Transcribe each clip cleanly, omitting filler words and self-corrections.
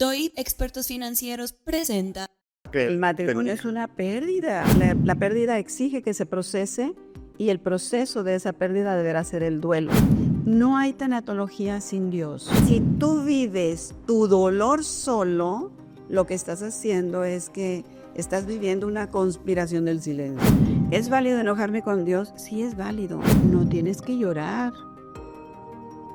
Doy Expertos Financieros presenta. El matrimonio es una pérdida. La pérdida exige que se procese y el proceso de esa pérdida deberá ser el duelo. No hay tanatología sin Dios. Si tú vives tu dolor solo, lo que estás haciendo es que estás viviendo una conspiración del silencio. ¿Es válido enojarme con Dios? Sí, es válido. No tienes que llorar.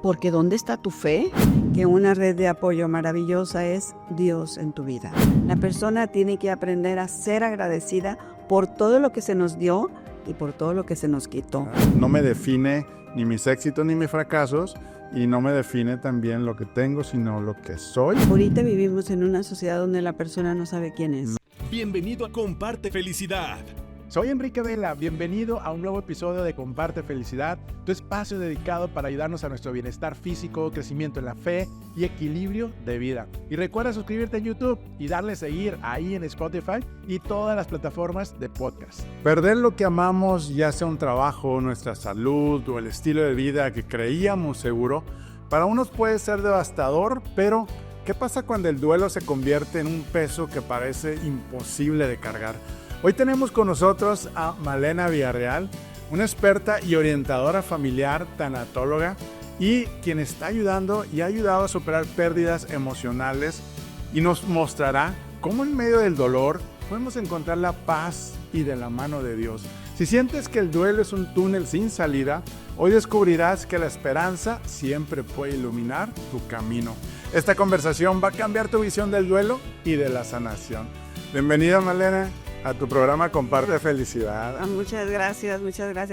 Porque ¿dónde está tu fe? Que una red de apoyo maravillosa es Dios en tu vida. La persona tiene que aprender a ser agradecida por todo lo que se nos dio y por todo lo que se nos quitó. No me define ni mis éxitos ni mis fracasos, y no me define también lo que tengo, sino lo que soy. Ahorita vivimos en una sociedad donde la persona no sabe quién es. Bienvenido a Comparte Felicidad. Soy Enrique Vela, bienvenido a un nuevo episodio de Comparte Felicidad, tu espacio dedicado para ayudarnos a nuestro bienestar físico, crecimiento en la fe y equilibrio de vida. Y recuerda suscribirte en YouTube y darle seguir ahí en Spotify y todas las plataformas de podcast. Perder lo que amamos, ya sea un trabajo, nuestra salud o el estilo de vida que creíamos seguro, para unos puede ser devastador, pero ¿qué pasa cuando el duelo se convierte en un peso que parece imposible de cargar? Hoy tenemos con nosotros a Malena Villarreal, una experta y orientadora familiar, tanatóloga, y quien está ayudando y ha ayudado a superar pérdidas emocionales, y nos mostrará cómo en medio del dolor podemos encontrar la paz y de la mano de Dios. Si sientes que el duelo es un túnel sin salida, hoy descubrirás que la esperanza siempre puede iluminar tu camino. Esta conversación va a cambiar tu visión del duelo y de la sanación. Bienvenida, Malena, a tu programa Comparte Felicidad. Muchas gracias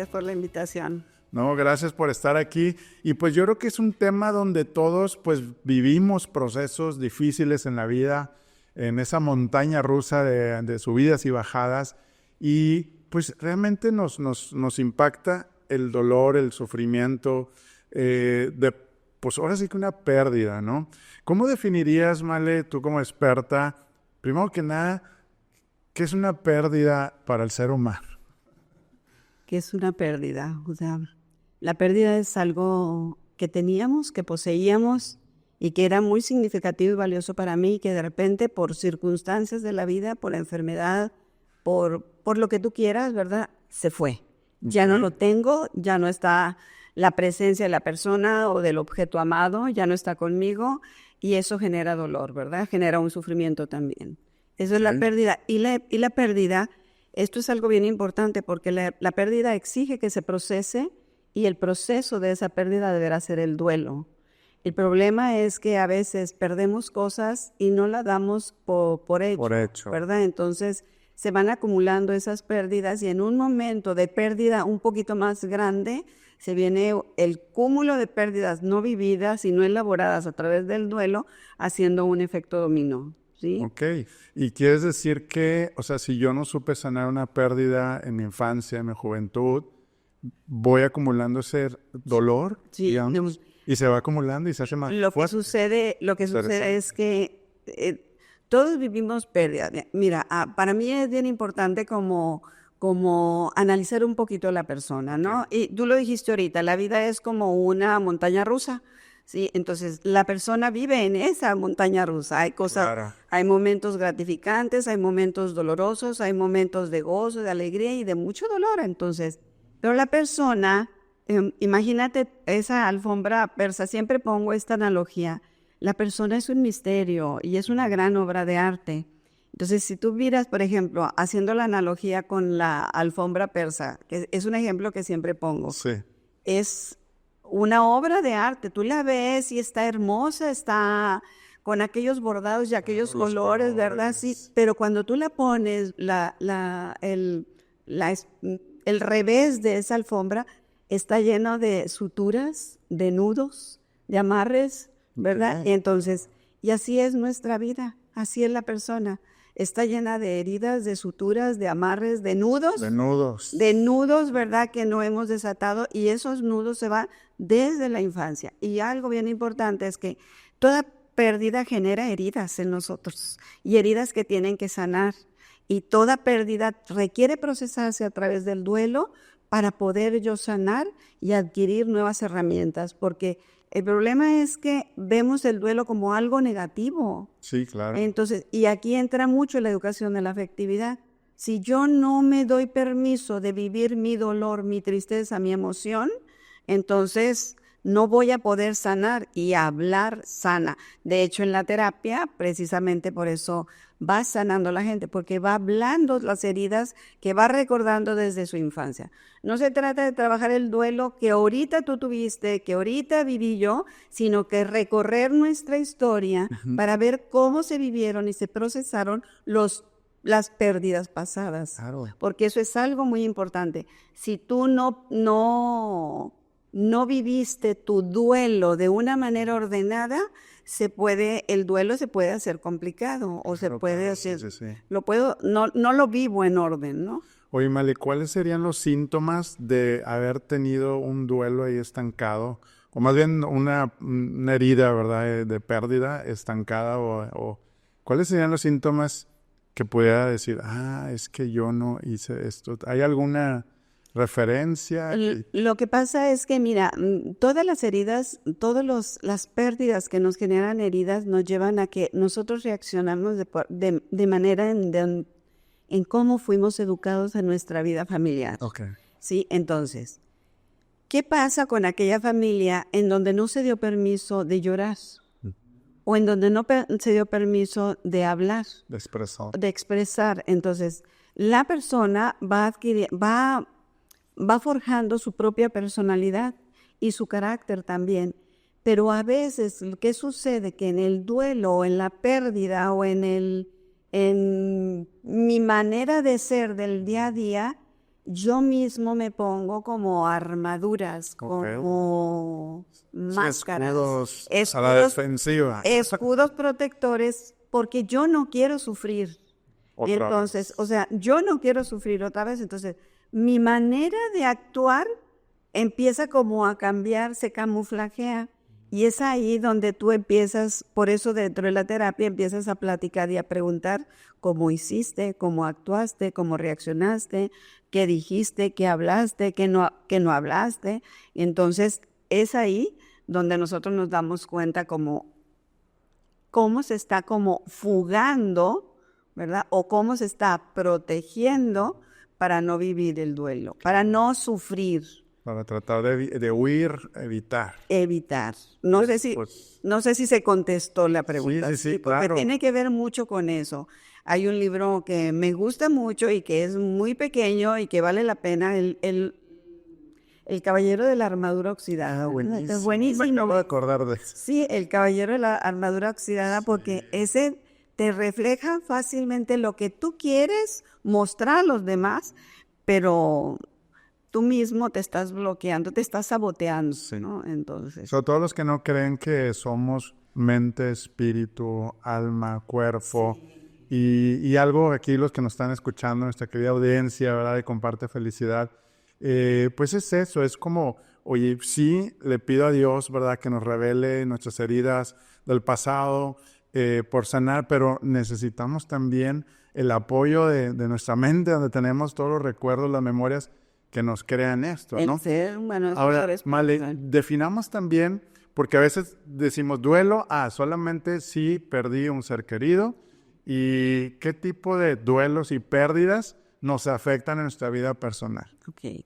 por la invitación. No, gracias por estar aquí. Y pues yo creo que es un tema donde todos pues vivimos procesos difíciles en la vida, en esa montaña rusa de subidas y bajadas, y pues realmente nos impacta el dolor, el sufrimiento, pues ahora sí que una pérdida, ¿no? ¿Cómo definirías, Male, tú como experta, primero que nada, qué es una pérdida para el ser humano? ¿Qué es una pérdida? O sea, la pérdida es algo que teníamos, que poseíamos y que era muy significativo y valioso para mí, y que de repente por circunstancias de la vida, por enfermedad, por lo que tú quieras, ¿verdad? Se fue. Ya no lo tengo, ya no está la presencia de la persona o del objeto amado, ya no está conmigo, y eso genera dolor, ¿verdad? Genera un sufrimiento también. Eso es la pérdida. Y la pérdida, esto es algo bien importante, porque la pérdida exige que se procese, y el proceso de esa pérdida deberá ser el duelo. El problema es que a veces perdemos cosas y no las damos por hecho, ¿verdad? Entonces se van acumulando esas pérdidas, y en un momento de pérdida un poquito más grande se viene el cúmulo de pérdidas no vividas y no elaboradas a través del duelo, haciendo un efecto dominó. ¿Sí? Ok, y quieres decir que, o sea, si yo no supe sanar una pérdida en mi infancia, en mi juventud, voy acumulando ese dolor, sí, digamos, y se va acumulando y se hace más fuerte. Lo que sucede es que todos vivimos pérdidas. Mira, para mí es bien importante como analizar un poquito a la persona, ¿no? Y tú lo dijiste ahorita, la vida es como una montaña rusa. Sí, entonces la persona vive en esa montaña rusa. Hay cosas, claro. Hay momentos gratificantes, hay momentos dolorosos, hay momentos de gozo, de alegría y de mucho dolor. Entonces, pero la persona, imagínate esa alfombra persa. Siempre pongo esta analogía. La persona es un misterio y es una gran obra de arte. Entonces, si tú miras, por ejemplo, haciendo la analogía con la alfombra persa, que es un ejemplo que siempre pongo, sí. Es una obra de arte. Tú la ves y está hermosa, está con aquellos bordados y aquellos colores, ¿verdad? Sí, pero cuando tú la pones, el revés de esa alfombra está lleno de suturas, de nudos, de amarres, ¿verdad? Okay. Entonces, y así es nuestra vida, así es la persona. Está llena de heridas, de suturas, de amarres, de nudos. De nudos, ¿verdad? Que no hemos desatado, y esos nudos se van desde la infancia. Y algo bien importante es que toda pérdida genera heridas en nosotros, y heridas que tienen que sanar. Y toda pérdida requiere procesarse a través del duelo para poder yo sanar y adquirir nuevas herramientas, porque El problema es que vemos el duelo como algo negativo. Sí, claro. Entonces, y aquí entra mucho la educación de la afectividad. Si yo no me doy permiso de vivir mi dolor, mi tristeza, mi emoción, entonces no voy a poder sanar y hablar sana. De hecho, en la terapia, precisamente por eso va sanando la gente, porque va hablando las heridas que va recordando desde su infancia. No se trata de trabajar el duelo que ahorita tú tuviste, que ahorita viví yo, sino que recorrer nuestra historia para ver cómo se vivieron y se procesaron las pérdidas pasadas. Claro. Porque eso es algo muy importante. Si tú no viviste tu duelo de una manera ordenada, el duelo se puede hacer complicado o se puede hacer, Sí. no lo vivo en orden, ¿no? Oye, Male, ¿cuáles serían los síntomas de haber tenido un duelo ahí estancado? O más bien una herida, ¿verdad? De pérdida estancada o ¿cuáles serían los síntomas que pudiera decir, es que yo no hice esto? ¿Hay alguna referencia? Lo que pasa es que, mira, todas las heridas, las pérdidas que nos generan heridas nos llevan a que nosotros reaccionamos de manera en cómo fuimos educados en nuestra vida familiar. Okay. ¿Sí? Entonces, ¿qué pasa con aquella familia en donde no se dio permiso de llorar? O en donde no se dio permiso de hablar, de expresar. Entonces, la persona va forjando su propia personalidad y su carácter también. Pero a veces, ¿qué sucede? Que en el duelo, o en la pérdida, o en mi manera de ser del día a día, yo mismo me pongo como armaduras, como máscaras, escudos a la defensiva. escudos protectores, porque yo no quiero sufrir. Entonces, o sea, yo no quiero sufrir otra vez. Entonces, mi manera de actuar empieza como a cambiar, se camuflajea. Y es ahí donde tú empiezas, por eso dentro de la terapia empiezas a platicar y a preguntar cómo hiciste, cómo actuaste, cómo reaccionaste, qué dijiste, qué hablaste, qué no hablaste. Y entonces es ahí donde nosotros nos damos cuenta cómo se está como fugando, ¿verdad? O cómo se está protegiendo para no vivir el duelo, para no sufrir. Para tratar de huir, evitar. No sé si se contestó la pregunta. Sí, porque claro. tiene que ver mucho con eso. Hay un libro que me gusta mucho y que es muy pequeño y que vale la pena, el Caballero de la Armadura Oxidada. Es buenísimo. Me acabo de acordar de eso. Sí, el Caballero de la Armadura Oxidada, porque ese te refleja fácilmente lo que tú quieres mostrar a los demás, pero tú mismo te estás bloqueando, te estás saboteando, ¿no? Entonces, Sobre todo los que no creen que somos mente, espíritu, alma, cuerpo. Y algo aquí, los que nos están escuchando, nuestra querida audiencia, ¿verdad? De Comparte Felicidad, pues es eso, es como, oye, sí, le pido a Dios, ¿verdad? Que nos revele nuestras heridas del pasado por sanar, pero necesitamos también el apoyo de nuestra mente, donde tenemos todos los recuerdos, las memorias que nos crean esto, ¿no? el ser humano es Ahora, una Male, responsabilidad. definamos también, porque a veces decimos duelo, solamente si perdí un ser querido, y qué tipo de duelos y pérdidas nos afectan en nuestra vida personal. Ok.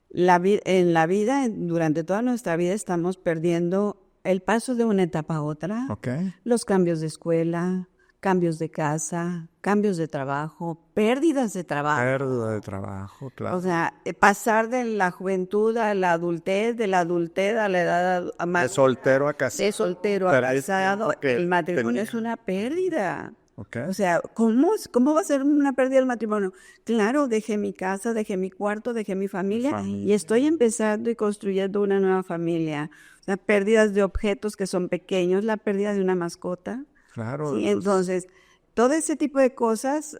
En la vida, durante toda nuestra vida, estamos perdiendo el paso de una etapa a otra, ¿Ok? los cambios de escuela, cambios de casa, cambios de trabajo, pérdidas de trabajo. Pérdida de trabajo, claro. O sea, pasar de la juventud a la adultez, de la adultez a la edad De soltero a casado. de soltero a Pero es casado, que el matrimonio tenía- es una pérdida. ¿Ok? O sea, ¿cómo va a ser una pérdida el matrimonio? Claro, dejé mi casa, dejé mi cuarto, dejé mi familia y estoy empezando y construyendo una nueva familia. O sea, pérdidas de objetos que son pequeños, la pérdida de una mascota. Claro. Sí, entonces, todo ese tipo de cosas,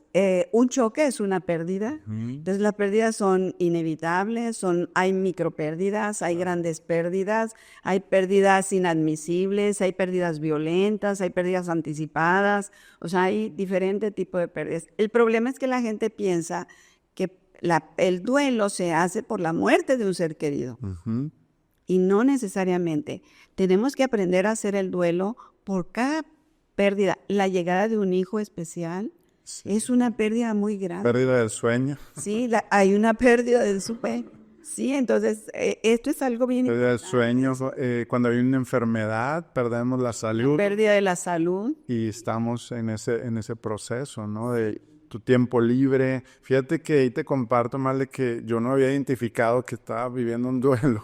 un choque es una pérdida. Entonces, las pérdidas son inevitables, hay micropérdidas, hay grandes pérdidas, hay pérdidas inadmisibles, hay pérdidas violentas, hay pérdidas anticipadas, o sea, hay diferentes tipos de pérdidas. El problema es que la gente piensa que el duelo se hace por la muerte de un ser querido. Ujú. Y no necesariamente. Tenemos que aprender a hacer el duelo por cada pérdida. La llegada de un hijo especial es una pérdida muy grande. Pérdida del sueño. Sí, hay una pérdida del sueño. Sí, entonces esto es algo bien Pérdida del importante. sueño. Cuando hay una enfermedad, perdemos la salud. Pérdida de la salud. Y estamos en ese proceso, ¿no? De tu tiempo libre. Fíjate que ahí te comparto, Male, que yo no había identificado que estaba viviendo un duelo.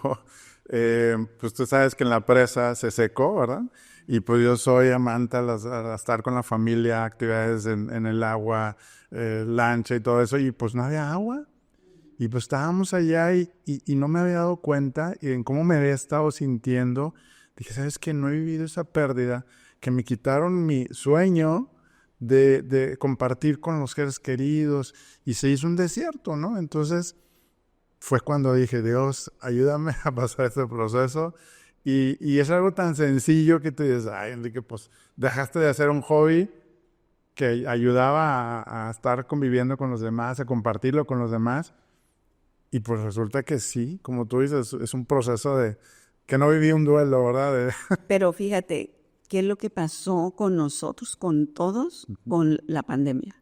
Pues tú sabes que en la presa se secó, ¿verdad? Y pues yo soy amante a estar con la familia, actividades en el agua, lancha y todo eso, y pues no había agua. Y pues estábamos allá y no me había dado cuenta y en cómo me había estado sintiendo. Dije, ¿sabes qué? No he vivido esa pérdida, que me quitaron mi sueño de compartir con los seres queridos y se hizo un desierto, ¿no? Entonces fue cuando dije, Dios, ayúdame a pasar este proceso. Y es algo tan sencillo que te dices, ay, Enrique, pues dejaste de hacer un hobby que ayudaba a estar conviviendo con los demás, a compartirlo con los demás. Y pues resulta que sí, como tú dices, es un proceso de que no viví un duelo, ¿verdad? Pero fíjate, ¿qué es lo que pasó con nosotros, con todos, con la pandemia?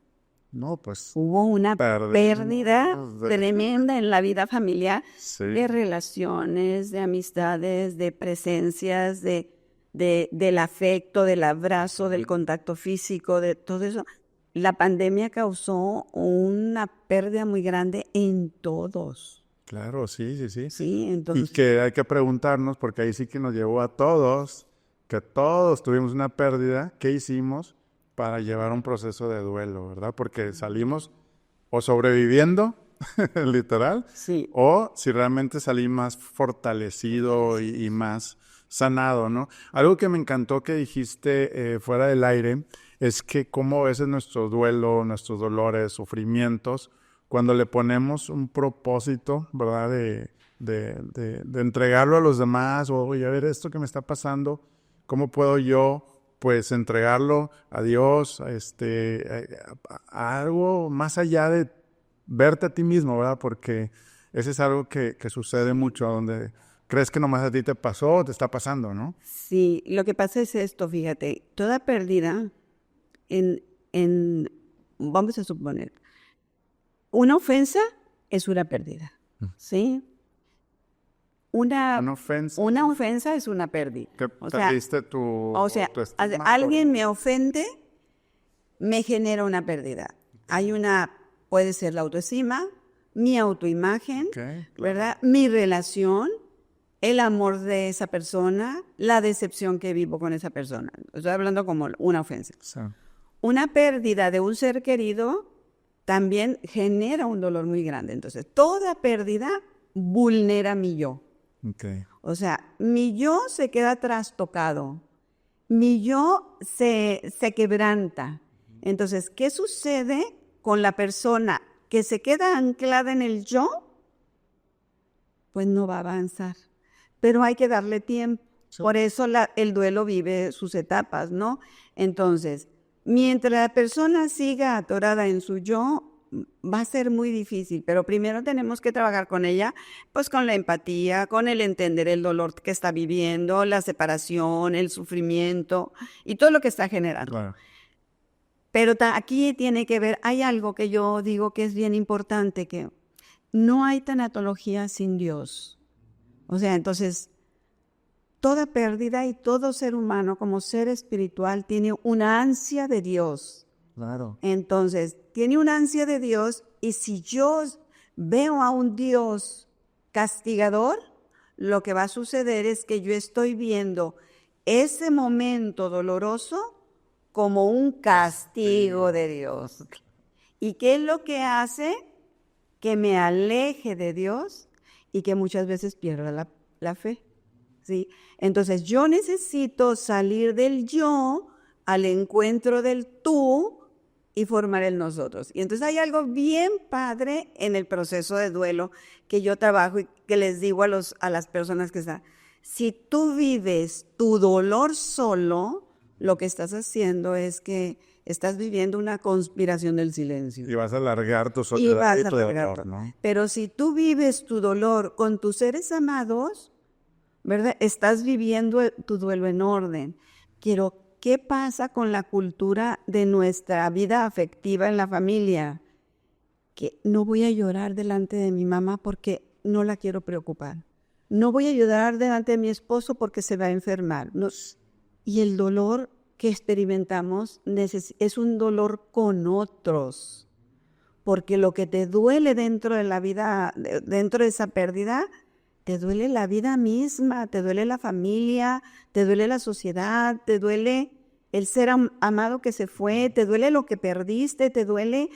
No, pues Hubo una pérdida de- tremenda en la vida familiar, sí. de relaciones, de amistades, de presencias, del afecto, del abrazo, del contacto físico, de todo eso. La pandemia causó una pérdida muy grande en todos. Claro, sí. Sí, Y entonces, que hay que preguntarnos, porque ahí sí que nos llevó a todos, que todos tuvimos una pérdida, ¿qué hicimos para llevar un proceso de duelo, verdad? Porque salimos o sobreviviendo, literal, sí. o si realmente salí más fortalecido y más sanado, ¿no? Algo que me encantó que dijiste fuera del aire es que cómo a veces nuestro duelo, nuestros dolores, sufrimientos, cuando le ponemos un propósito, ¿verdad? De entregarlo a los demás, o oye, a ver, esto que me está pasando, ¿cómo puedo yo, pues, entregarlo a Dios, a algo más allá de verte a ti mismo, ¿verdad? Porque ese es algo que sucede mucho, donde crees que nomás a ti te pasó o te está pasando, ¿no? Sí, lo que pasa es esto, fíjate, toda pérdida vamos a suponer, una ofensa es una pérdida, ¿sí? Una ofensa es una pérdida. Que O sea, perdiste tu autoestima, alguien me ofende, me genera una pérdida. Puede ser la autoestima, mi autoimagen, Okay, claro. ¿verdad? Mi relación, el amor de esa persona, la decepción que vivo con esa persona. Estoy hablando como una ofensa. Sí. Una pérdida de un ser querido también genera un dolor muy grande. Entonces, toda pérdida vulnera mi yo. Okay. O sea, mi yo se queda trastocado, mi yo se quebranta. Entonces, ¿qué sucede con la persona que se queda anclada en el yo? Pues no va a avanzar, pero hay que darle tiempo. Sí. Por eso el duelo vive sus etapas, ¿no? Entonces, mientras la persona siga atorada en su yo, va a ser muy difícil, pero primero tenemos que trabajar con ella, pues con la empatía, con el entender el dolor que está viviendo, la separación, el sufrimiento y todo lo que está generando. Claro. Pero aquí tiene que ver, hay algo que yo digo que es bien importante, que no hay tanatología sin Dios. O sea, entonces, toda pérdida y todo ser humano como ser espiritual tiene una ansia de Dios. Claro. Entonces, tiene una ansia de Dios y si yo veo a un Dios castigador, lo que va a suceder es que yo estoy viendo ese momento doloroso como un castigo de Dios. ¿Y qué es lo que hace? Que me aleje de Dios y que muchas veces pierda la fe. ¿Sí? Entonces, yo necesito salir del yo al encuentro del tú y formar el nosotros. Y entonces hay algo bien padre en el proceso de duelo que yo trabajo y que les digo a las personas que están, si tú vives tu dolor solo, lo que estás haciendo es que estás viviendo una conspiración del silencio. Y vas a alargar tu soledad y tu dolor, ¿no? Pero si tú vives tu dolor con tus seres amados, ¿verdad? Estás viviendo tu duelo en orden. ¿Qué pasa con la cultura de nuestra vida afectiva en la familia? Que no voy a llorar delante de mi mamá porque no la quiero preocupar. No voy a llorar delante de mi esposo porque se va a enfermar. Y el dolor que experimentamos es un dolor con otros. Porque lo que te duele dentro de la vida, dentro de esa pérdida, te duele la vida misma, te duele la familia, te duele la sociedad, te duele el ser amado que se fue, te duele lo que perdiste, te duele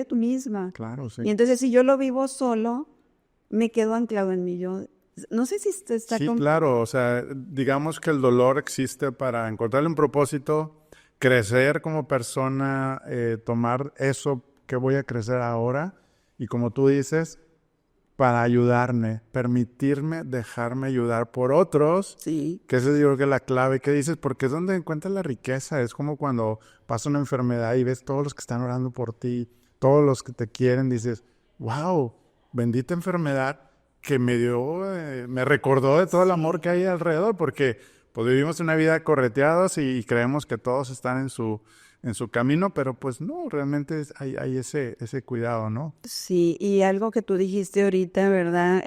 tú misma. Claro, sí. Y entonces si yo lo vivo solo, me quedo anclado en mí. Yo no sé si usted está Sí, claro, o sea, digamos que el dolor existe para encontrarle un propósito, crecer como persona, tomar eso que voy a crecer ahora y como tú dices, para ayudarme, permitirme dejarme ayudar por otros, Sí. que esa yo creo que es la clave que dices, porque es donde encuentras la riqueza, es como cuando pasa una enfermedad y ves todos los que están orando por ti, todos los que te quieren, dices, wow, bendita enfermedad que me dio, me recordó de todo el amor que hay alrededor, porque pues vivimos una vida correteados y creemos que todos están en su camino, pero pues no, realmente hay ese cuidado, ¿no? Sí, y algo que tú dijiste ahorita, ¿verdad?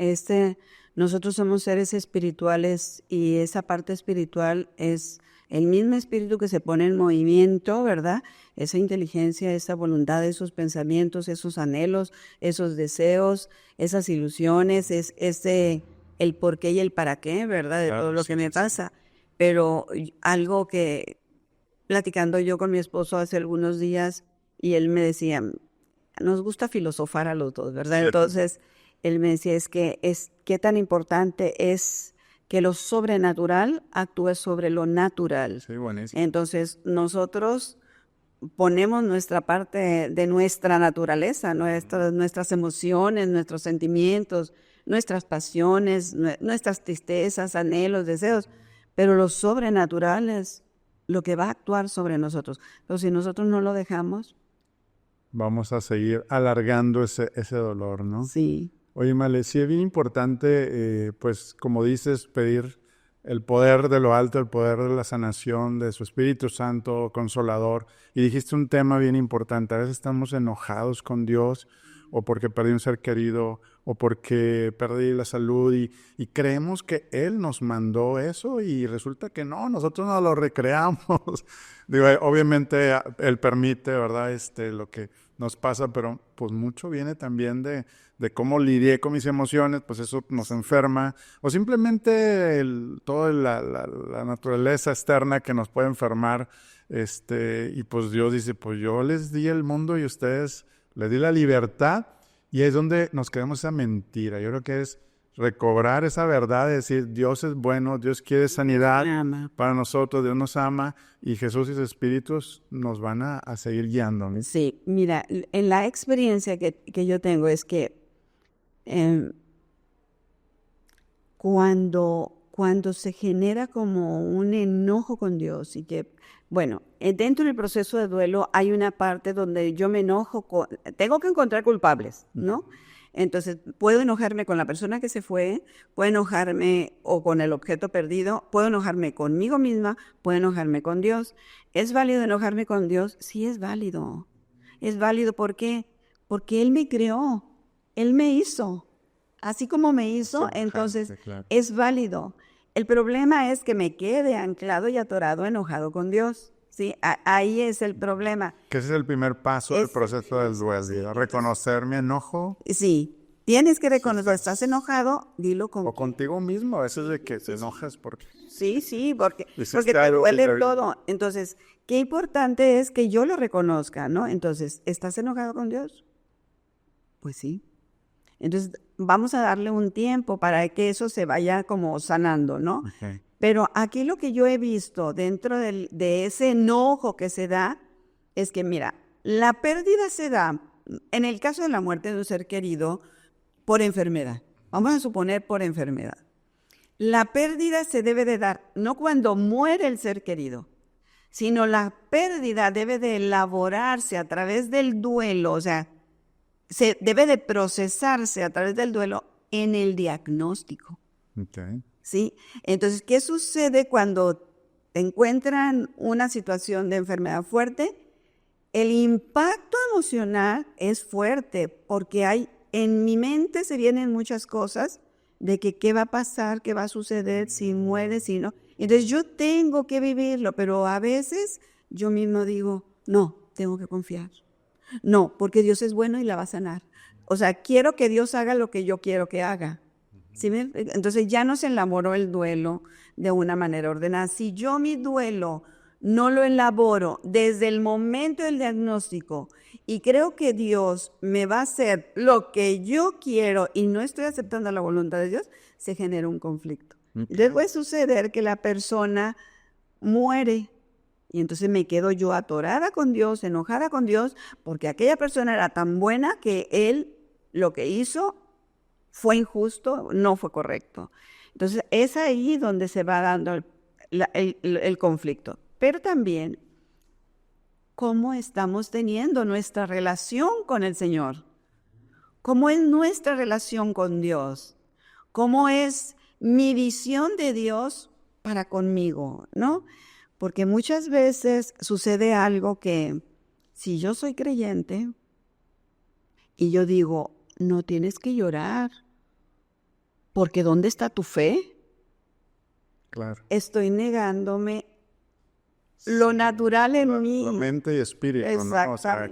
Nosotros somos seres espirituales y esa parte espiritual es el mismo espíritu que se pone en movimiento, ¿verdad? Esa inteligencia, esa voluntad, esos pensamientos, esos anhelos, esos deseos, esas ilusiones, el por qué y el para qué, ¿verdad? De Claro, todo lo sí, que me sí. pasa. Pero algo que platicando yo con mi esposo hace algunos días y él me decía, nos gusta filosofar a los dos, ¿verdad? Entonces, él me decía, qué tan importante es que lo sobrenatural actúe sobre lo natural. Sí, buenísimo. Entonces, nosotros ponemos nuestra parte de nuestra naturaleza, nuestras emociones, nuestros sentimientos, nuestras pasiones, nuestras tristezas, anhelos, deseos, pero lo sobrenatural es lo que va a actuar sobre nosotros. Pero si nosotros no lo dejamos, Vamos a seguir alargando ese dolor, ¿no? sí. Oye, Male, sí es bien importante, pues como dices, pedir el poder de lo alto, el poder de la sanación, de su Espíritu Santo, Consolador. Y dijiste un tema bien importante, a veces estamos enojados con Dios o porque perdí un ser querido o porque perdí la salud y creemos que Él nos mandó eso y resulta que no, nosotros nos lo recreamos. Digo, obviamente Él permite, ¿verdad? Lo que nos pasa, pero pues mucho viene también de cómo lidié con mis emociones, pues eso nos enferma, o simplemente toda la naturaleza externa que nos puede enfermar, y pues Dios dice, pues yo les di el mundo y ustedes les di la libertad, y es donde nos quedamos esa mentira. Yo creo que es recobrar esa verdad de decir, Dios es bueno, Dios quiere sanidad Ama. para nosotros, Dios nos ama, y Jesús y sus espíritus nos van a seguir guiando, ¿no? Sí, mira, en la experiencia que yo tengo es que cuando se genera como un enojo con Dios y que, bueno, dentro del proceso de duelo hay una parte donde yo me enojo, tengo que encontrar culpables, ¿no? Entonces, puedo enojarme con la persona que se fue, puedo enojarme o con el objeto perdido, puedo enojarme conmigo misma, puedo enojarme con Dios. ¿Es válido enojarme con Dios? Sí, es válido. Es válido, ¿por qué? Porque Él me creó, Él me hizo. Así como me hizo, entonces claro. es válido. El problema es que me quede anclado y atorado, enojado con Dios. ¿Sí? Ahí es el problema. Que ese es el primer paso del proceso del duelo, reconocer mi enojo. Sí, tienes que reconocer, estás enojado, dilo con... O contigo mismo, a veces de que te enojas porque... Sí, porque Hiciste te algo duele que- todo. Entonces, qué importante es que yo lo reconozca, ¿no? Entonces, ¿estás enojado con Dios? Pues sí. Entonces, vamos a darle un tiempo para que eso se vaya como sanando, ¿no? Okay. Pero aquí lo que yo he visto dentro de ese enojo que se da es que, mira, la pérdida se da, en el caso de la muerte de un ser querido, por enfermedad. Vamos a suponer por enfermedad. La pérdida se debe de dar no cuando muere el ser querido, sino la pérdida debe de elaborarse a través del duelo, o sea, se debe de procesarse a través del duelo en el diagnóstico. Okay. ¿sí? Entonces, ¿qué sucede cuando te encuentran una situación de enfermedad fuerte? El impacto emocional es fuerte porque en mi mente se vienen muchas cosas de que qué va a pasar, qué va a suceder, si muere, si no. Entonces yo tengo que vivirlo, pero a veces yo mismo digo, no, tengo que confiar. No, porque Dios es bueno y la va a sanar. O sea, quiero que Dios haga lo que yo quiero que haga. ¿Sí? Entonces ya no se elaboró el duelo de una manera ordenada. Si yo mi duelo no lo elaboro desde el momento del diagnóstico y creo que Dios me va a hacer lo que yo quiero y no estoy aceptando la voluntad de Dios, se genera un conflicto. Entonces puede suceder que la persona muere y entonces me quedo yo atorada con Dios, enojada con Dios, porque aquella persona era tan buena que Él lo que hizo fue injusto, no fue correcto. Entonces es ahí donde se va dando el conflicto. Pero también, ¿cómo estamos teniendo nuestra relación con el Señor? ¿Cómo es nuestra relación con Dios? ¿Cómo es mi visión de Dios para conmigo, ¿no? Porque muchas veces sucede algo que, si yo soy creyente y yo digo, no tienes que llorar, porque ¿dónde está tu fe? Claro. Estoy negándome lo natural en mí. La mente y espíritu, ¿no? O sea,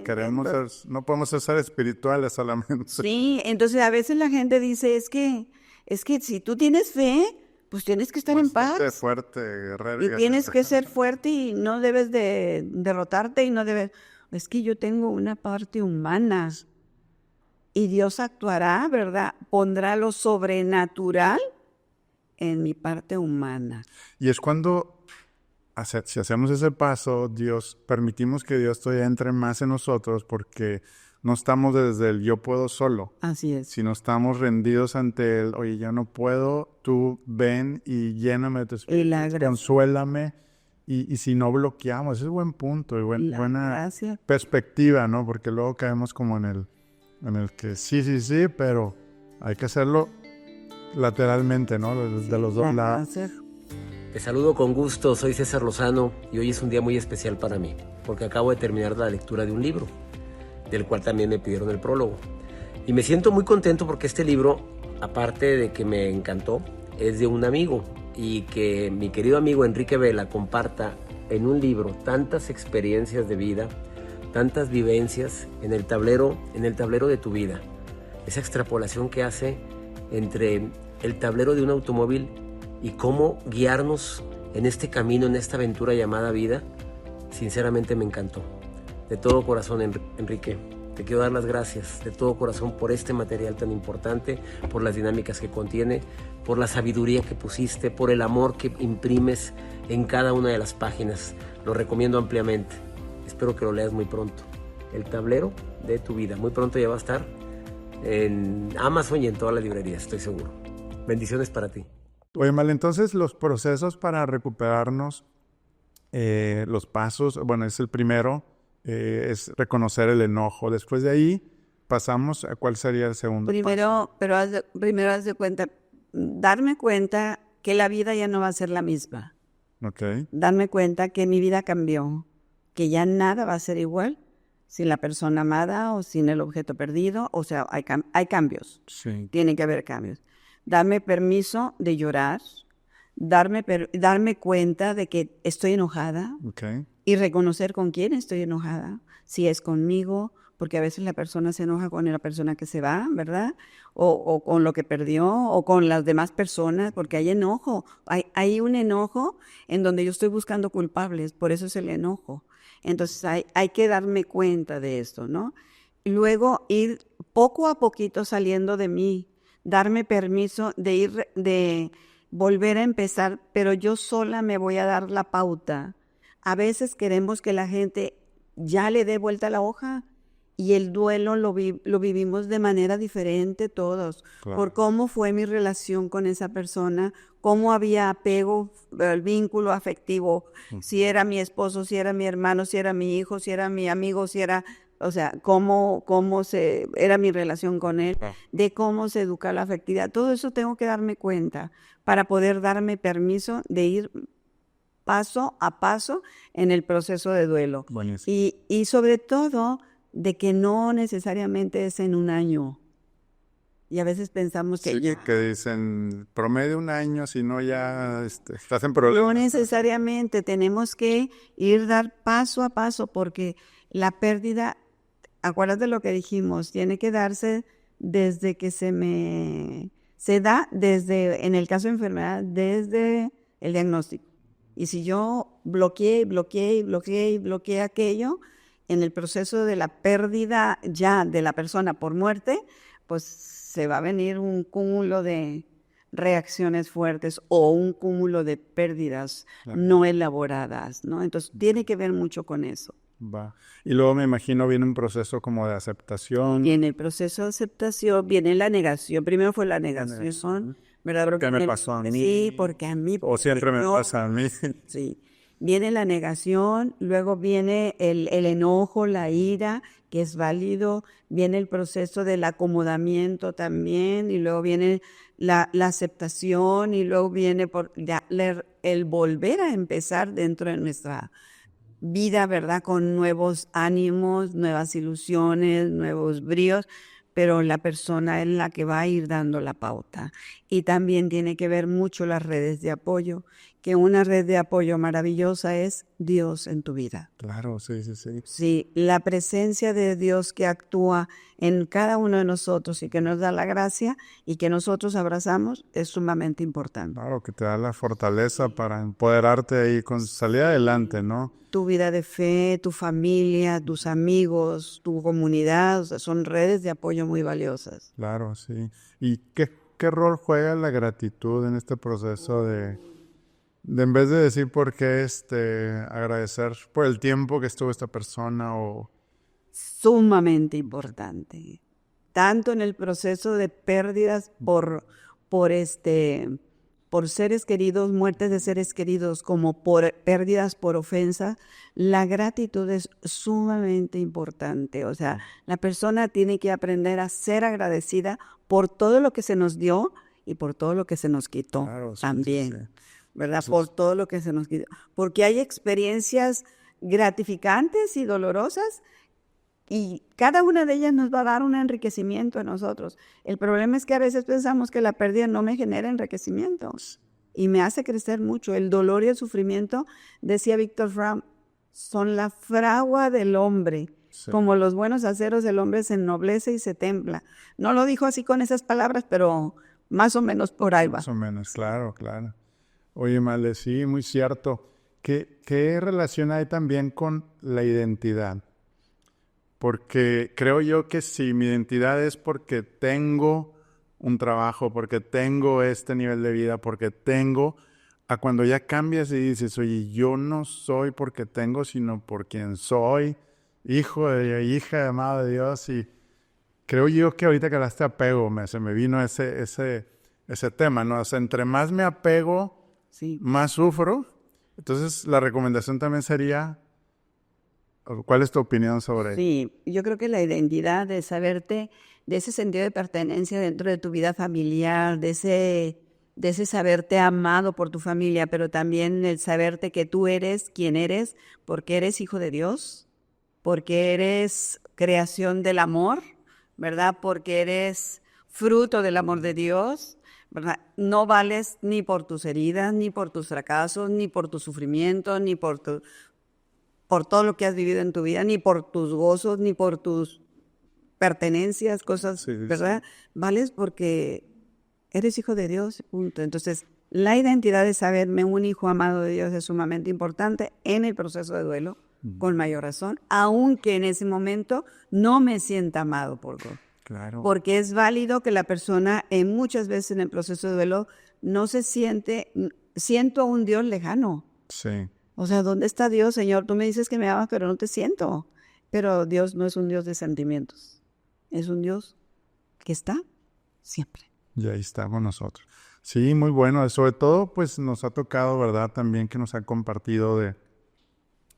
no podemos ser espirituales solamente. Sí, entonces a veces la gente dice, es que si tú tienes fe, pues tienes que estar en paz. Fuerte, guerrero. Y tienes que ser fuerte y no debes de derrotarte y no debes... Es que yo tengo una parte humana y Dios actuará, ¿verdad? Pondrá lo sobrenatural en mi parte humana. Y es cuando, si hacemos ese paso, permitimos que Dios todavía entre más en nosotros porque no estamos desde el yo puedo solo. Así es. Sino estamos rendidos ante Él. Oye, yo no puedo, tú ven y lléname de tu espíritu, consuélame. Y si no bloqueamos, ese es buen punto y buena perspectiva, ¿no? Porque luego caemos como en el que sí, pero hay que hacerlo lateralmente, ¿no? De los dos lados. Te saludo con gusto, soy César Lozano y hoy es un día muy especial para mí, porque acabo de terminar la lectura de un libro, del cual también me pidieron el prólogo. Y me siento muy contento porque este libro, aparte de que me encantó, es de un amigo, y que mi querido amigo Enrique Vela comparta en un libro tantas experiencias de vida, tantas vivencias en el tablero de tu vida. Esa extrapolación que hace entre el tablero de un automóvil y cómo guiarnos en este camino, en esta aventura llamada vida, sinceramente me encantó. De todo corazón, Enrique, te quiero dar las gracias de todo corazón por este material tan importante, por las dinámicas que contiene, por la sabiduría que pusiste, por el amor que imprimes en cada una de las páginas. Lo recomiendo ampliamente. Espero que lo leas muy pronto. El tablero de tu vida. Muy pronto ya va a estar en Amazon y en todas las librerías, estoy seguro. Bendiciones para ti. Oye, Mal, entonces los procesos para recuperarnos, los pasos, bueno, es el primero, es reconocer el enojo. Después de ahí pasamos a cuál sería el segundo paso. Primero haz de cuenta, darme cuenta que la vida ya no va a ser la misma. Okay. Darme cuenta que mi vida cambió, que ya nada va a ser igual sin la persona amada o sin el objeto perdido. O sea, hay cambios. Sí. Tiene que haber cambios. Darme permiso de llorar, darme cuenta de que estoy enojada. Okay. Y reconocer con quién estoy enojada, si es conmigo, porque a veces la persona se enoja con la persona que se va, ¿verdad? O con lo que perdió, o con las demás personas, porque hay enojo. Hay un enojo en donde yo estoy buscando culpables, por eso es el enojo. Entonces hay que darme cuenta de esto, ¿no? Y luego ir poco a poquito saliendo de mí, darme permiso de volver a empezar, pero yo sola me voy a dar la pauta. A veces queremos que la gente ya le dé vuelta a la hoja y el duelo lo vivimos de manera diferente todos. Claro. Por cómo fue mi relación con esa persona, cómo había apego, el vínculo afectivo, si era mi esposo, si era mi hermano, si era mi hijo, si era mi amigo, si era o sea, era mi relación con él, de cómo se educa la afectividad. Todo eso tengo que darme cuenta para poder darme permiso de ir paso a paso en el proceso de duelo. Buenísimo. Y sobre todo, de que no necesariamente es en un año. Y a veces pensamos que Sí, que dicen promedio un año, si no ya estás en problemas. no necesariamente, tenemos que dar paso a paso, porque la pérdida, acuérdate lo que dijimos, tiene que darse desde que se da desde, en el caso de enfermedad, desde el diagnóstico. Y si yo bloqueé aquello, en el proceso de la pérdida ya de la persona por muerte, pues se va a venir un cúmulo de reacciones fuertes o un cúmulo de pérdidas no elaboradas, ¿no? Entonces tiene que ver mucho con eso. Va. Y luego me imagino viene un proceso como de aceptación. Viene el proceso de aceptación, viene la negación. Primero fue la negación, ¿verdad? ¿Qué me pasó a mí? Sí, porque a mí. O siempre me pasa a mí. Sí. Viene la negación, luego viene el enojo, la ira, que es válido, viene el proceso del acomodamiento también, y luego viene la aceptación, y luego viene el volver a empezar dentro de nuestra vida, ¿verdad? Con nuevos ánimos, nuevas ilusiones, nuevos bríos, pero la persona es la que va a ir dando la pauta. Y también tiene que ver mucho las redes de apoyo, que una red de apoyo maravillosa es Dios en tu vida. Claro, sí. Sí, la presencia de Dios que actúa en cada uno de nosotros y que nos da la gracia y que nosotros abrazamos es sumamente importante. Claro, que te da la fortaleza para empoderarte ahí, salir adelante, ¿no? Tu vida de fe, tu familia, tus amigos, tu comunidad, o sea, son redes de apoyo muy valiosas. Claro, sí. ¿Y qué rol juega la gratitud en este proceso de en vez de decir por qué agradecer por el tiempo que estuvo esta persona o... Sumamente importante, tanto en el proceso de pérdidas por seres queridos, muertes de seres queridos, como por pérdidas por ofensa, la gratitud es sumamente importante. O sea, la persona tiene que aprender a ser agradecida por todo lo que se nos dio y por todo lo que se nos quitó, Claro, sí, también. sí. ¿Verdad? Por todo lo que se nos quitó. Porque hay experiencias gratificantes y dolorosas y cada una de ellas nos va a dar un enriquecimiento a nosotros. El problema es que a veces pensamos que la pérdida no me genera enriquecimiento y me hace crecer mucho. El dolor y el sufrimiento, decía Víctor Frank, son la fragua del hombre. Sí. Como los buenos aceros, el hombre se ennoblece y se templa. No lo dijo así con esas palabras, pero más o menos por ahí va. Más o menos, claro. Oye, Male, sí, muy cierto. ¿Qué relación hay también con la identidad? Porque creo yo que si mi identidad es porque tengo un trabajo, porque tengo este nivel de vida, porque tengo, a cuando ya cambias y dices, oye, yo no soy porque tengo, sino por quien soy, hijo de hija, amado de Dios. Y creo yo que ahorita que hablaste de apego, se me vino ese tema, ¿no? O sea, entre más me apego, sí, más sufro. Entonces, la recomendación también sería, ¿cuál es tu opinión sobre eso? Sí, yo creo que la identidad de saberte, de ese sentido de pertenencia dentro de tu vida familiar, de ese saberte amado por tu familia, pero también el saberte que tú eres quien eres, porque eres hijo de Dios, porque eres creación del amor, ¿verdad? Porque eres fruto del amor de Dios, ¿verdad? No vales ni por tus heridas, ni por tus fracasos, ni por tu sufrimiento, ni por todo lo que has vivido en tu vida, ni por tus gozos, ni por tus pertenencias, cosas, sí, ¿verdad? Sí. Vales porque eres hijo de Dios, punto. Entonces, la identidad de saberme un hijo amado de Dios es sumamente importante en el proceso de duelo, con mayor razón, aunque en ese momento no me sienta amado por Dios. Claro. Porque es válido que la persona muchas veces en el proceso de duelo no se siento a un Dios lejano. Sí. O sea, ¿dónde está Dios, Señor? Tú me dices que me amas, pero no te siento. Pero Dios no es un Dios de sentimientos. Es un Dios que está siempre. Y ahí está con nosotros. Sí, muy bueno. Sobre todo, pues nos ha tocado, ¿verdad? También que nos ha compartido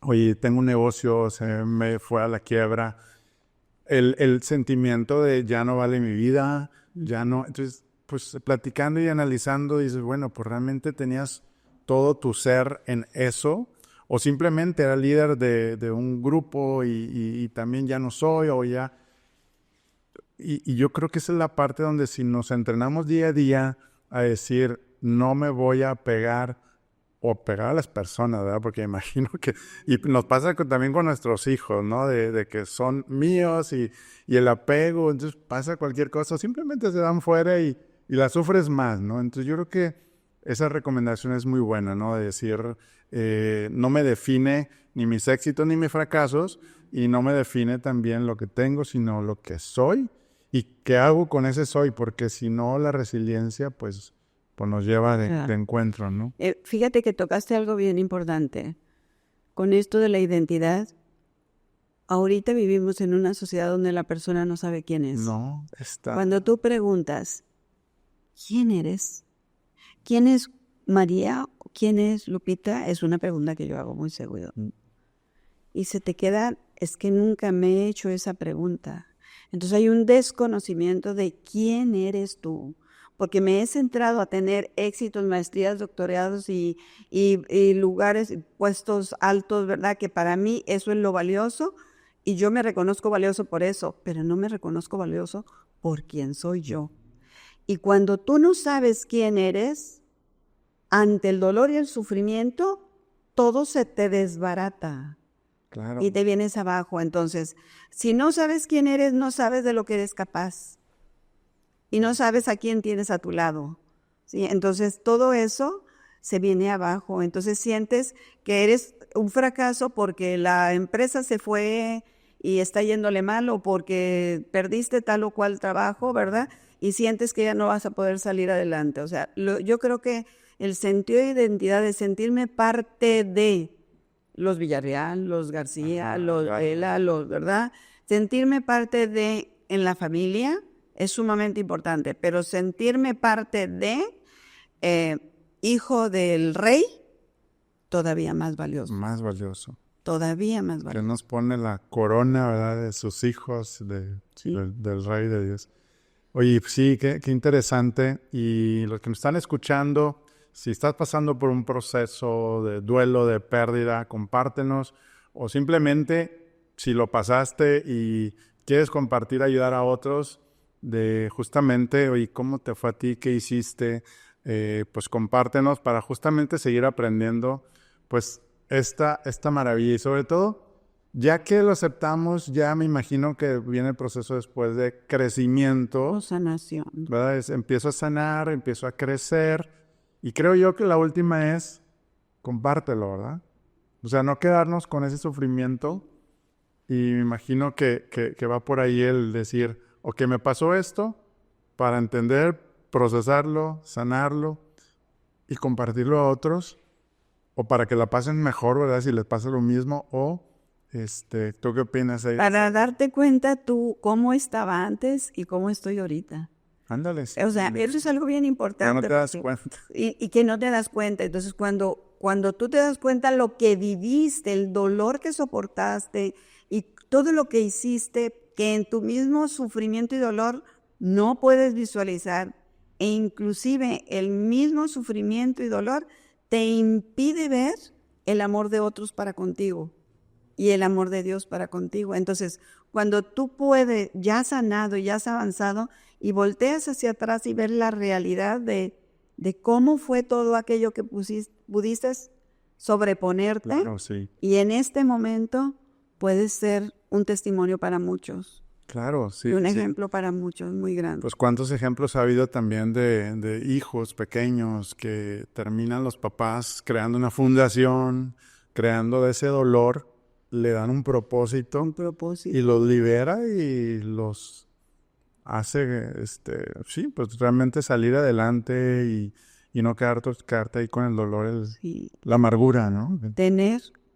oye, tengo un negocio, se me fue a la quiebra. el sentimiento de ya no vale mi vida, ya no. Entonces, pues platicando y analizando, dices, bueno, pues realmente tenías todo tu ser en eso, o simplemente era líder de un grupo y también ya no soy, o ya. Y yo creo que esa es la parte donde si nos entrenamos día a día a decir, no me voy a pegar o pegar a las personas, ¿verdad? Porque imagino que, y nos pasa también con nuestros hijos, ¿no? De que son míos y el apego, entonces pasa cualquier cosa, o simplemente se dan fuera y la sufres más, ¿no? Entonces yo creo que esa recomendación es muy buena, ¿no? De decir, no me define ni mis éxitos ni mis fracasos, y no me define también lo que tengo, sino lo que soy y qué hago con ese soy, porque si no la resiliencia, pues nos lleva de encuentro, ¿no? Fíjate que tocaste algo bien importante. Con esto de la identidad, ahorita vivimos en una sociedad donde la persona no sabe quién es. No, está. Cuando tú preguntas, ¿quién eres? ¿Quién es María? ¿Quién es Lupita? Es una pregunta que yo hago muy seguido. Y se te queda, es que nunca me he hecho esa pregunta. Entonces hay un desconocimiento de quién eres tú. Porque me he centrado a tener éxitos, maestrías, doctorados y lugares, puestos altos, ¿verdad? Que para mí eso es lo valioso y yo me reconozco valioso por eso, pero no me reconozco valioso por quién soy yo. Y cuando tú no sabes quién eres, ante el dolor y el sufrimiento, todo se te desbarata. Claro. Y te vienes abajo. Entonces, si no sabes quién eres, no sabes de lo que eres capaz. Y no sabes a quién tienes a tu lado, ¿sí? Entonces, todo eso se viene abajo. Entonces, sientes que eres un fracaso porque la empresa se fue y está yéndole mal, o porque perdiste tal o cual trabajo, ¿verdad? Y sientes que ya no vas a poder salir adelante. O sea, yo creo que el sentido de identidad, de sentirme parte de los Villarreal, los García, los Vela, ¿verdad? Sentirme parte de en la familia es sumamente importante, pero sentirme parte de hijo del rey, todavía más valioso. Más valioso. Todavía más Que valioso. nos pone la corona, ¿verdad? De sus hijos, Sí. del rey de Dios. Oye, sí, qué interesante. Y los que me están escuchando, si estás pasando por un proceso de duelo, de pérdida, compártenos. O simplemente, si lo pasaste y quieres compartir, ayudar a otros, de justamente, oye, ¿cómo te fue a ti? ¿Qué hiciste? Pues compártenos para justamente seguir aprendiendo, pues, esta maravilla. Y sobre todo, ya que lo aceptamos, ya me imagino que viene el proceso después de crecimiento. O sanación. ¿Verdad? Empiezo a sanar, empiezo a crecer. Y creo yo que la última es, compártelo, ¿verdad? O sea, no quedarnos con ese sufrimiento. Y me imagino que va por ahí el decir, ok, me pasó esto, para entender, procesarlo, sanarlo y compartirlo a otros, o para que la pasen mejor, ¿verdad? Si les pasa lo mismo, o ¿tú qué opinas ahí? Para darte cuenta tú cómo estaba antes y cómo estoy ahorita. Ándale. O sea, eso es algo bien importante. Ya no te das cuenta. Y que no te das cuenta. Entonces, cuando tú te das cuenta lo que viviste, el dolor que soportaste y todo lo que hiciste, que en tu mismo sufrimiento y dolor no puedes visualizar, e inclusive el mismo sufrimiento y dolor te impide ver el amor de otros para contigo y el amor de Dios para contigo. Entonces, cuando tú puedes, ya has sanado, ya has avanzado, y volteas hacia atrás y ver la realidad de cómo fue todo aquello que pudiste sobreponerte, Claro, sí. y en este momento puedes ser un testimonio para muchos. Claro, sí. Y un sí. ejemplo para muchos, muy grande. Pues cuántos ejemplos ha habido también de hijos pequeños que terminan los papás creando una fundación, creando de ese dolor, le dan un propósito, y los libera y los hace, sí, pues realmente salir adelante y no quedarte ahí con el dolor, Sí. la amargura, ¿no?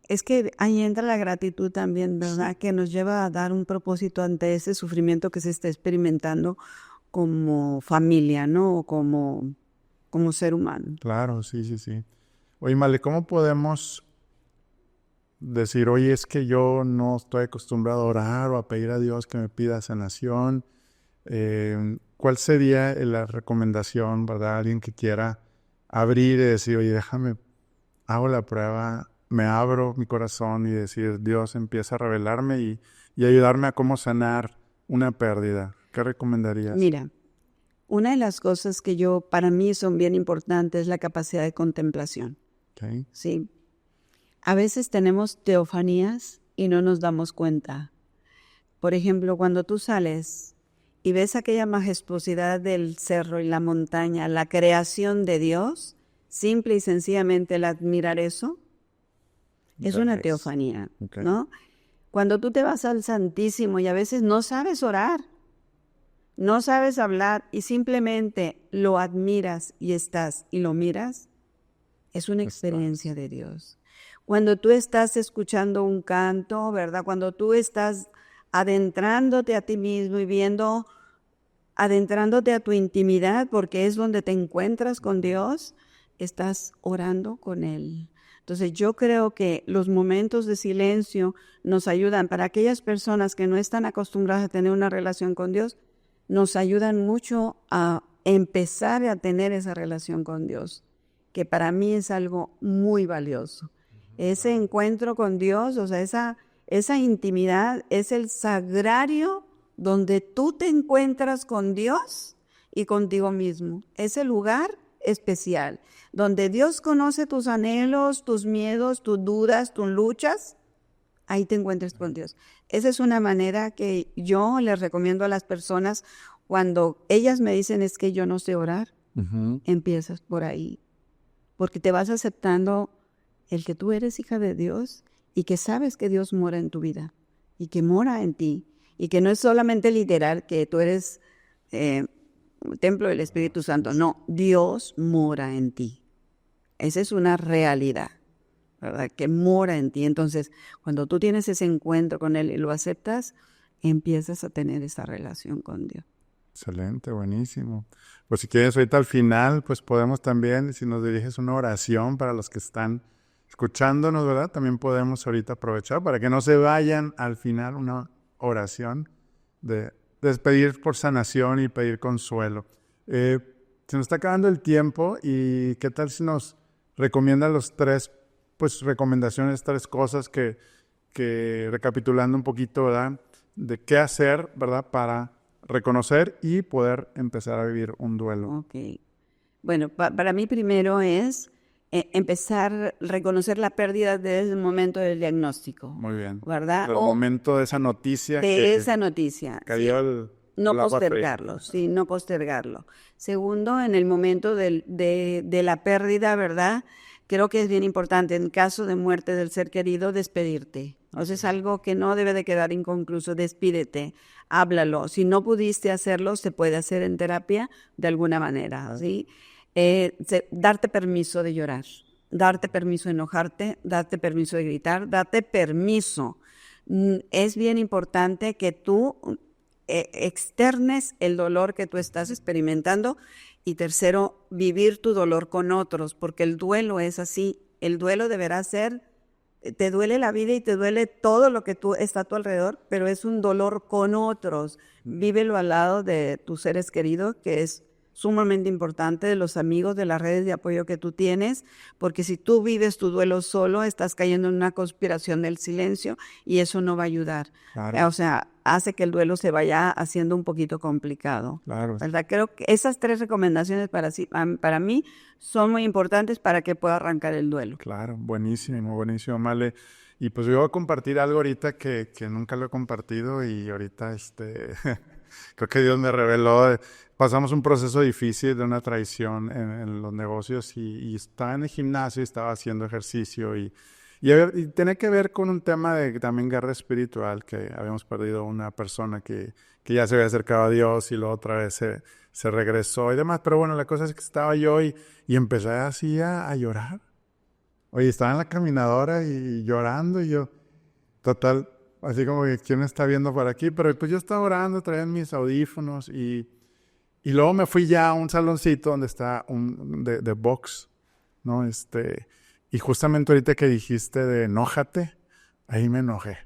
Es que ahí entra la gratitud también, ¿verdad? Que nos lleva a dar un propósito ante ese sufrimiento que se está experimentando como familia, ¿no? O como ser humano. Claro, sí, sí, sí. Oye, Male, ¿cómo podemos decir, oye, es que yo no estoy acostumbrado a orar o a pedir a Dios que me pida sanación. ¿Cuál sería la recomendación, verdad? Alguien que quiera abrir y decir, oye, déjame, hago la prueba, me abro mi corazón y decir, Dios empieza a revelarme y ayudarme a cómo sanar una pérdida. ¿Qué recomendarías? Mira, una de las cosas que para mí son bien importantes es la capacidad de contemplación. Okay. Sí. A veces tenemos teofanías y no nos damos cuenta. Por ejemplo, cuando tú sales y ves aquella majestuosidad del cerro y la montaña, la creación de Dios, simple y sencillamente el admirar eso, es una teofanía, Okay. ¿no? Cuando tú te vas al Santísimo y a veces no sabes orar, no sabes hablar y simplemente lo admiras y estás y lo miras, es una experiencia de Dios. Cuando tú estás escuchando un canto, ¿verdad? Cuando tú estás adentrándote a ti mismo y adentrándote a tu intimidad, porque es donde te encuentras con Dios, estás orando con Él. Entonces yo creo que los momentos de silencio nos ayudan, para aquellas personas que no están acostumbradas a tener una relación con Dios, nos ayudan mucho a empezar a tener esa relación con Dios, que para mí es algo muy valioso. Ese encuentro con Dios, o sea, esa intimidad es el sagrario donde tú te encuentras con Dios y contigo mismo. Es el lugar especial, donde Dios conoce tus anhelos, tus miedos, tus dudas, tus luchas. Ahí te encuentres con Dios. Esa es una manera que yo les recomiendo a las personas cuando ellas me dicen es que yo no sé orar. Empiezas por ahí, porque te vas aceptando el que tú eres hija de Dios y que sabes que Dios mora en tu vida y que mora en ti y que no es solamente literal que tú eres templo del Espíritu Santo. No, Dios mora en ti. Esa es una realidad, ¿verdad? Que mora en ti. Entonces, cuando tú tienes ese encuentro con Él y lo aceptas, empiezas a tener esa relación con Dios. Excelente, buenísimo. Pues si quieres, ahorita al final, pues podemos también, si nos diriges una oración para los que están escuchándonos, ¿verdad? También podemos ahorita aprovechar para que no se vayan al final una oración de pedir por sanación y pedir consuelo. Se nos está acabando el tiempo y ¿qué tal si nos recomiendan los tres, pues recomendaciones, tres cosas que recapitulando un poquito, ¿verdad? De qué hacer, ¿verdad? Para reconocer y poder empezar a vivir un duelo. Ok. Bueno, para mí primero es empezar a reconocer la pérdida desde el momento del diagnóstico. Muy bien. ¿Verdad? El momento de esa noticia. De esa noticia. Cayó sí. No postergarlo, sí, no postergarlo. Segundo, en el momento de la pérdida, ¿verdad? Creo que es bien importante, en caso de muerte del ser querido, despedirte. O sea, es algo que no debe de quedar inconcluso. Despídete, háblalo. Si no pudiste hacerlo, se puede hacer en terapia de alguna manera, ¿sí? Darte permiso de llorar, darte permiso de enojarte, darte permiso de gritar, darte permiso. Es bien importante que tú externes el dolor que tú estás experimentando. Y tercero, vivir tu dolor con otros, porque el duelo es así. El duelo deberá ser, te duele la vida y te duele todo lo que está a tu alrededor, pero es un dolor con otros. Vívelo al lado de tus seres queridos, que es sumamente importante, de los amigos, de las redes de apoyo que tú tienes, porque si tú vives tu duelo solo, estás cayendo en una conspiración del silencio y eso no va a ayudar. Claro. O sea, hace que el duelo se vaya haciendo un poquito complicado. Claro. ¿Verdad? Creo que esas tres recomendaciones para mí son muy importantes para que pueda arrancar el duelo. Claro, buenísimo, buenísimo, Male. Y pues yo voy a compartir algo ahorita que nunca lo he compartido y ahorita creo que Dios me reveló. Pasamos un proceso difícil de una traición en los negocios y estaba en el gimnasio y estaba haciendo ejercicio y tiene que ver con un tema de también guerra espiritual, que habíamos perdido una persona que ya se había acercado a Dios y luego otra vez se regresó y demás. Pero bueno, la cosa es que estaba yo y empecé así a llorar. Oye, estaba en la caminadora y llorando y yo, total, así como que quién me está viendo por aquí, pero pues yo estaba orando, traía mis audífonos y luego me fui ya a un saloncito donde está de box, ¿no? Y justamente ahorita que dijiste de enójate, ahí me enojé.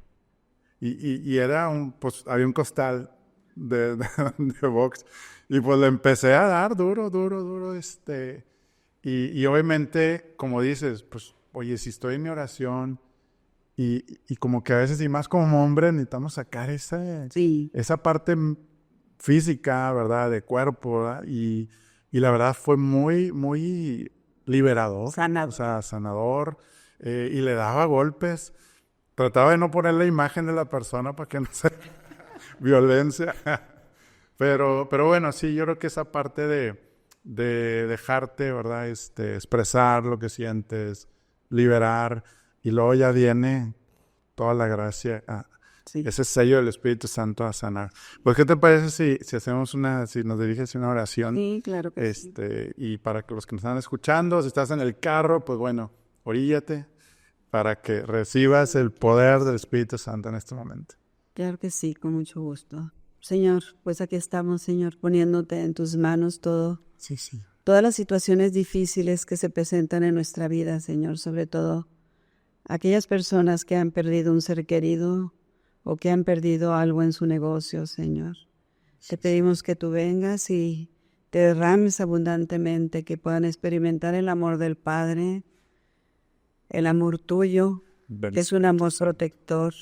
Y era pues había un costal de box, y pues le empecé a dar duro, y obviamente, como dices, pues, oye, si estoy en mi oración, y como que a veces, y más como hombre, necesitamos sacar esa parte física, ¿verdad? De cuerpo, ¿verdad? Y la verdad fue muy, muy liberador. Sanador. O sea, sanador. Y le daba golpes. Trataba de no poner la imagen de la persona para que no sea violencia. Pero bueno, sí, yo creo que esa parte de dejarte, ¿verdad? Expresar lo que sientes, liberar, y luego ya viene toda la gracia, ese sello del Espíritu Santo a sanar. Pues, ¿qué te parece si hacemos si nos diriges una oración? Sí, claro que sí. Y para que los que nos están escuchando, si estás en el carro, pues bueno, oríllate para que recibas el poder del Espíritu Santo en este momento. Claro que sí, con mucho gusto. Señor, pues aquí estamos, Señor, poniéndote en tus manos todo. Sí. Todas las situaciones difíciles que se presentan en nuestra vida, Señor, sobre todo aquellas personas que han perdido un ser querido o que han perdido algo en su negocio, Señor. Te pedimos que tú vengas y te derrames abundantemente, que puedan experimentar el amor del Padre, el amor tuyo, que es un amor protector,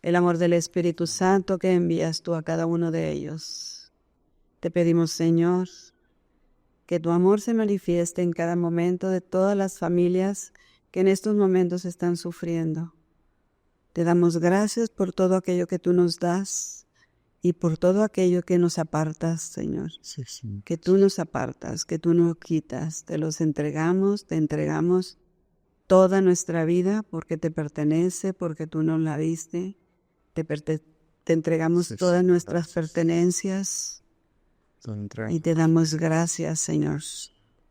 el amor del Espíritu Santo que envías tú a cada uno de ellos. Te pedimos, Señor, que tu amor se manifieste en cada momento de todas las familias que en estos momentos están sufriendo. Te damos gracias por todo aquello que tú nos das y por todo aquello que nos apartas, Señor. Sí. Que tú nos apartas, que tú nos quitas. Te entregamos toda nuestra vida porque te pertenece, porque tú nos la diste. Te entregamos todas nuestras pertenencias y te damos gracias, Señor,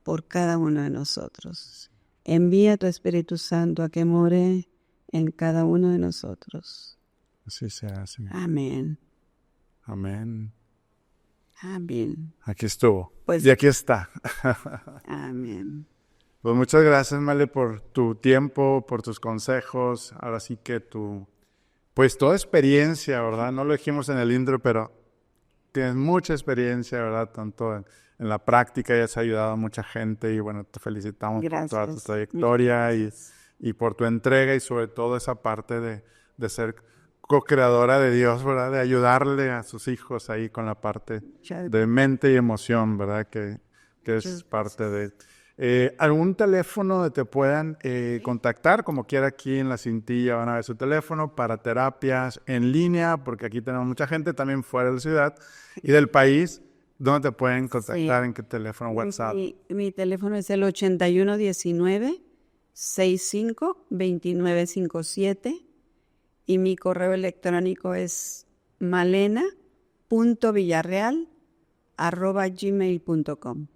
por cada uno de nosotros. Envía tu Espíritu Santo a que more en cada uno de nosotros. Así sea, Señor. Amén. Amén. Amén. Aquí estuvo. Pues, y aquí está. Amén. Pues muchas gracias, Male, por tu tiempo, por tus consejos. Ahora sí que pues toda experiencia, ¿verdad? No lo dijimos en el intro, pero tienes mucha experiencia, ¿verdad? Tanto en la práctica, y has ayudado a mucha gente, y bueno, te felicitamos por toda tu trayectoria y por tu entrega, y sobre todo esa parte de ser co-creadora de Dios, ¿verdad? De ayudarle a sus hijos ahí con la parte de mente y emoción, ¿verdad? Que es parte de... ¿Algún teléfono donde te puedan contactar? Como quiera, aquí en la cintilla van a ver su teléfono para terapias en línea, porque aquí tenemos mucha gente también fuera de la ciudad y del país. ¿Dónde te pueden contactar? Sí. ¿En qué teléfono? WhatsApp. Mi teléfono es el 8119-65-2957 y mi correo electrónico es malena.villarreal@gmail.com.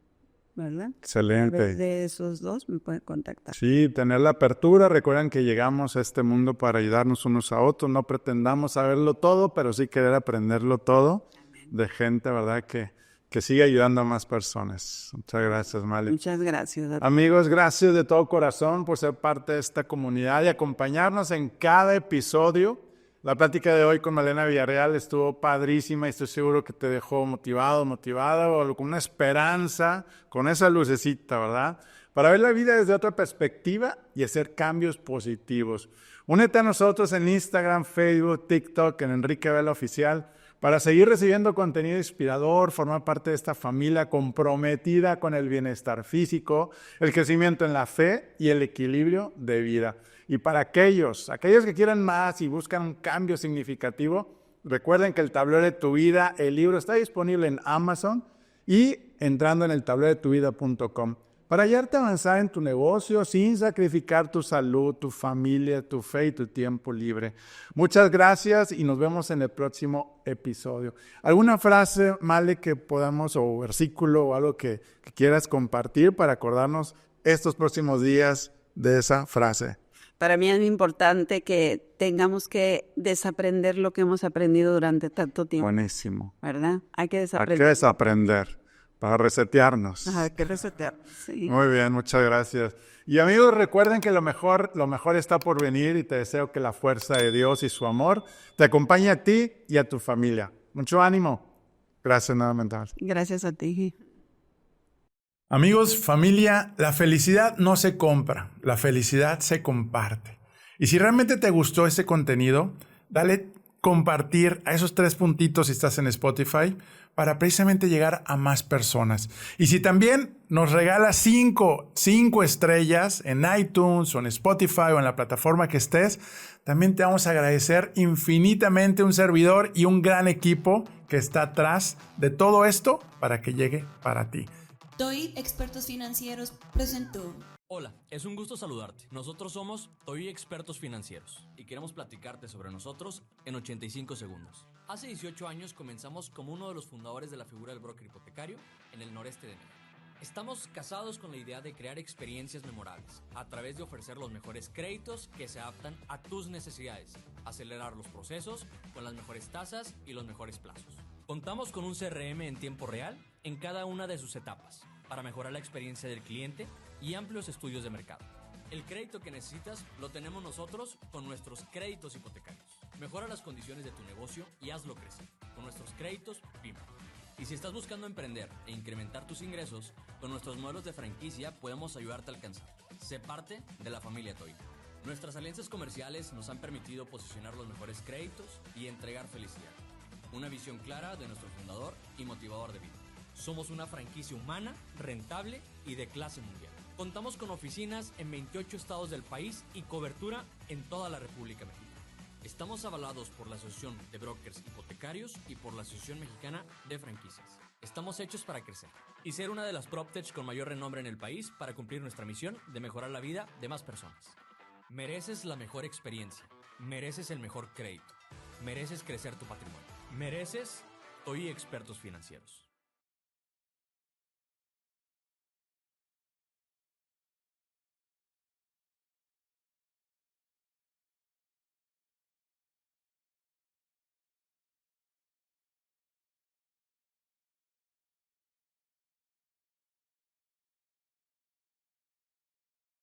¿Verdad? Excelente. A través de esos dos me pueden contactar. Sí, tener la apertura. Recuerden que llegamos a este mundo para ayudarnos unos a otros. No pretendamos saberlo todo, pero sí querer aprenderlo todo. Amén. De gente, ¿verdad? Que sigue ayudando a más personas. Muchas gracias, Male. Muchas gracias. Amigos, gracias de todo corazón por ser parte de esta comunidad y acompañarnos en cada episodio. La plática de hoy con Malena Villarreal estuvo padrísima y estoy seguro que te dejó motivada o con una esperanza, con esa lucecita, ¿verdad? Para ver la vida desde otra perspectiva y hacer cambios positivos. Únete a nosotros en Instagram, Facebook, TikTok, en Enrique Vela Oficial, para seguir recibiendo contenido inspirador, formar parte de esta familia comprometida con el bienestar físico, el crecimiento en la fe y el equilibrio de vida. Y para aquellos que quieran más y buscan un cambio significativo, recuerden que el tablero de tu vida, el libro, está disponible en Amazon y entrando en el tablerodetuvida.com para ayudarte a avanzar en tu negocio sin sacrificar tu salud, tu familia, tu fe y tu tiempo libre. Muchas gracias y nos vemos en el próximo episodio. ¿Alguna frase, Male, que podamos, o versículo o algo que quieras compartir para acordarnos estos próximos días de esa frase? Para mí es muy importante que tengamos que desaprender lo que hemos aprendido durante tanto tiempo. Buenísimo. ¿Verdad? Hay que desaprender. Hay que desaprender. Para resetearnos. Ajá, que resetear. Sí. Muy bien, muchas gracias. Y amigos, recuerden que lo mejor está por venir y te deseo que la fuerza de Dios y su amor te acompañe a ti y a tu familia. Mucho ánimo. Gracias nuevamente. Gracias a ti. Amigos, familia, la felicidad no se compra, la felicidad se comparte. Y si realmente te gustó este contenido, dale compartir a esos 3 puntitos si estás en Spotify para precisamente llegar a más personas. Y si también nos regalas 5 estrellas en iTunes o en Spotify o en la plataforma que estés, también te vamos a agradecer infinitamente, un servidor y un gran equipo que está atrás de todo esto para que llegue para ti. TOI Expertos Financieros presentó. Hola, es un gusto saludarte. Nosotros somos TOI Expertos Financieros y queremos platicarte sobre nosotros en 85 segundos. Hace 18 años comenzamos como uno de los fundadores de la figura del broker hipotecario en el noreste de México. Estamos casados con la idea de crear experiencias memorables a través de ofrecer los mejores créditos que se adaptan a tus necesidades, acelerar los procesos con las mejores tasas y los mejores plazos. Contamos con un CRM en tiempo real en cada una de sus etapas para mejorar la experiencia del cliente y amplios estudios de mercado. El crédito que necesitas lo tenemos nosotros con nuestros créditos hipotecarios. Mejora las condiciones de tu negocio y hazlo crecer con nuestros créditos PYME. Y si estás buscando emprender e incrementar tus ingresos, con nuestros modelos de franquicia podemos ayudarte a alcanzar. Sé parte de la familia TOI. Nuestras alianzas comerciales nos han permitido posicionar los mejores créditos y entregar felicidad. Una visión clara de nuestro fundador y motivador de vida. Somos una franquicia humana, rentable y de clase mundial. Contamos con oficinas en 28 estados del país y cobertura en toda la República Mexicana. Estamos avalados por la Asociación de Brokers Hipotecarios y por la Asociación Mexicana de Franquicias. Estamos hechos para crecer y ser una de las PropTech con mayor renombre en el país para cumplir nuestra misión de mejorar la vida de más personas. Mereces la mejor experiencia, mereces el mejor crédito, mereces crecer tu patrimonio, mereces TOI Expertos Financieros.